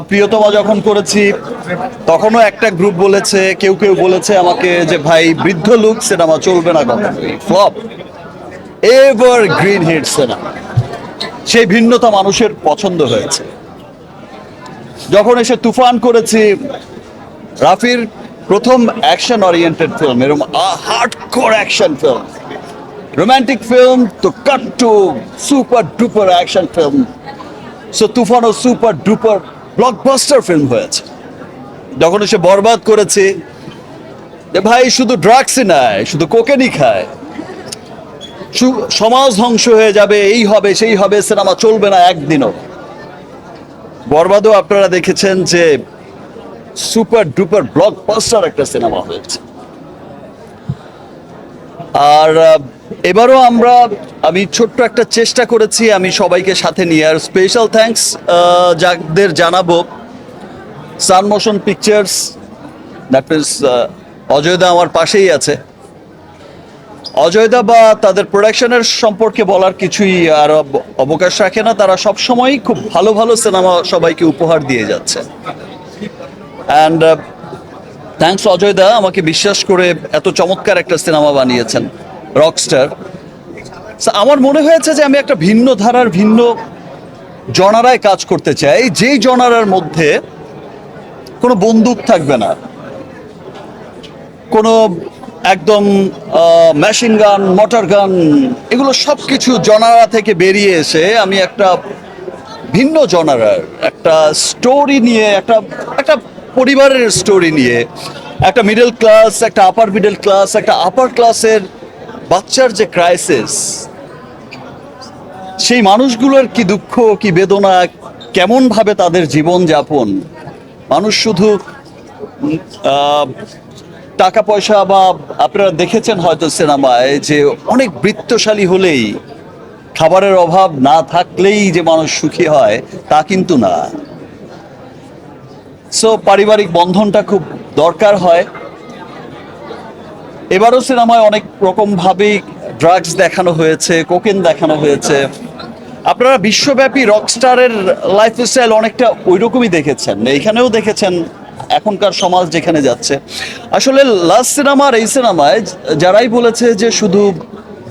প্রিয়তমা যখন করেছি তখনও একটা গ্রুপ বলেছে, কেউ কেউ বলেছে আমাকে যে ভাই বৃদ্ধ লুক সিনেমা চলবে না, কখন flop. Evergreen hit cinema, সেই ভিন্নতা মানুষের পছন্দ হয়েছে। যখন এসে তুফান করেছি, রাফির প্রথম অ্যাকশন ওরিয়েন্টেড ফিল্ম, এরকম hardcore action film, romantic film তো cut to super duper action film. So তুফানও সুপার ডুপার ব্লকবাস্টার ফিল্ম হয়েছে। যখন এসে বরবাদ করেছি, যে ভাই শুধু ড্রাগসই নয়, শুধু কোকেনই খায়, সমাজ ধ্বংস হয়ে যাবে, এই হবে সেই হবে, সিনেমা চলবে না একদিনও। বরবাদও আপনারা দেখেছেন যে সুপার ডুপার ব্লকবাস্টার একটা সিনেমা হয়েছে। আর এবারও আমি ছোট্ট একটা চেষ্টা করেছি আমি সবাইকে সাথে নিয়ে। আর স্পেশাল থ্যাঙ্কস যাদের জানাবো, সান মোশন পিকচার্স, দ্যাট মিনস অজয়দা আমার পাশেই আছে। অজয়দা বা তাদের প্রোডাকশনের সম্পর্কে বলার কিছুই আর অবকাশ রাখে না। তারা সবসময়ই খুব ভালো ভালো সিনেমা সবাইকে উপহার দিয়ে যাচ্ছে। অ্যান্ড থ্যাঙ্কস অজয়দা, আমাকে বিশ্বাস করে এত চমৎকার একটা সিনেমা বানিয়েছেন, রকস্টার। আমার মনে হয়েছে যে আমি একটা ভিন্ন ধারার, ভিন্ন জনারায় কাজ করতে চাই, যেই জনারার মধ্যে কোনো বন্দুক থাকবে না, কোনো একদম মেশিন গান, মোটর গান, এগুলো সব কিছু জনারা থেকে বেরিয়ে এসে আমি একটা ভিন্ন জনারার একটা স্টোরি নিয়ে, একটা একটা পরিবারের স্টোরি নিয়ে, একটা মিডল ক্লাস, একটা আপার মিডল ক্লাস, একটা আপার ক্লাসের বাচ্চার যে ক্রাইসিস, সেই মানুষগুলোর কি দুঃখ, কি বেদনা, কেমনভাবে তাদের জীবন যাপন। মানুষ শুধু টাকা পয়সা, বা আপনারা দেখেছেন হয়তো সিনেমায় যে অনেক বৃত্তশালী হলেই, খাবারের অভাব না থাকলেই যে মানুষ সুখী হয়, তা কিন্তু না। সো পারিবারিক বন্ধনটা খুব দরকার হয়। এবারও সিনেমায় অনেক রকম ভাবেই ড্রাগস দেখানো হয়েছে, কোকেন দেখানো হয়েছে। আপনারা বিশ্বব্যাপী রকস্টারের লাইফস্টাইল অনেকটা ওই রকমই দেখেছেন, এইখানেও দেখেছেন এখনকার সমাজ যেখানে যাচ্ছে। আসলে লাস্ট সিনেমার এই সিনেমায় যারাই বলেছে যে শুধু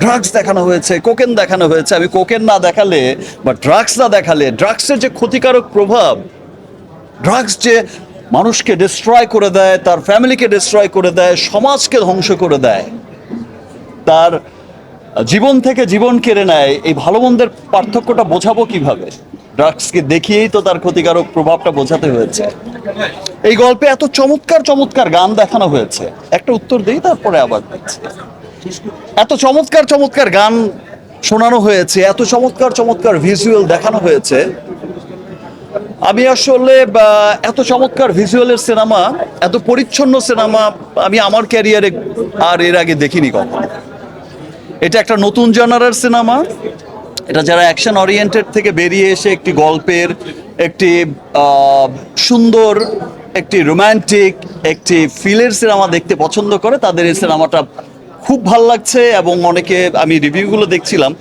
ড্রাগস দেখানো হয়েছে, কোকেন দেখানো হয়েছে, আমি কোকেন না দেখালে বা ড্রাগস না দেখালে ড্রাগসের যে ক্ষতিকারক প্রভাব, ড্রাগস যে মানুষকে ডিস্ট্রয় করে দেয়, তার ফ্যামিলিকে ডিস্ট্রয় করে দেয়, সমাজকে ধ্বংস করে দেয়, তার জীবন থেকে জীবন কেড়ে নেয়, এই ভালো মন্দের পার্থক্যটা বোঝাবো কিভাবে? ড্রাগসকে দেখিয়েই তো তার ক্ষতিকারক প্রভাবটা বোঝাতে হয়েছে। এই গল্পে এত চমৎকার চমৎকার গান দেখানো হয়েছে, একটা উত্তর দিই তারপরে আবার দিচ্ছি। এত চমৎকার চমৎকার গান শোনানো হয়েছে, এত চমৎকার চমৎকার ভিজুয়াল দেখানো হয়েছে। আমি আসলে এত চমৎকার ভিজুয়ালের সিনেমা, এত পরিচ্ছন্ন সিনেমা আমি আমার ক্যারিয়ারে আর এর আগে দেখিনি কখনো। এটা একটা নতুন জনারার সিনেমা। এটা যারা অ্যাকশন ওরিয়েন্টেড থেকে বেরিয়ে এসে একটি গল্পের, একটি সুন্দর, একটি রোম্যান্টিক, একটি ফিলের সিনেমা দেখতে পছন্দ করে, তাদের এই সিনেমাটা খুব ভাল লাগছে। এবং অনেকে, আমি রিভিউগুলো দেখছিলাম,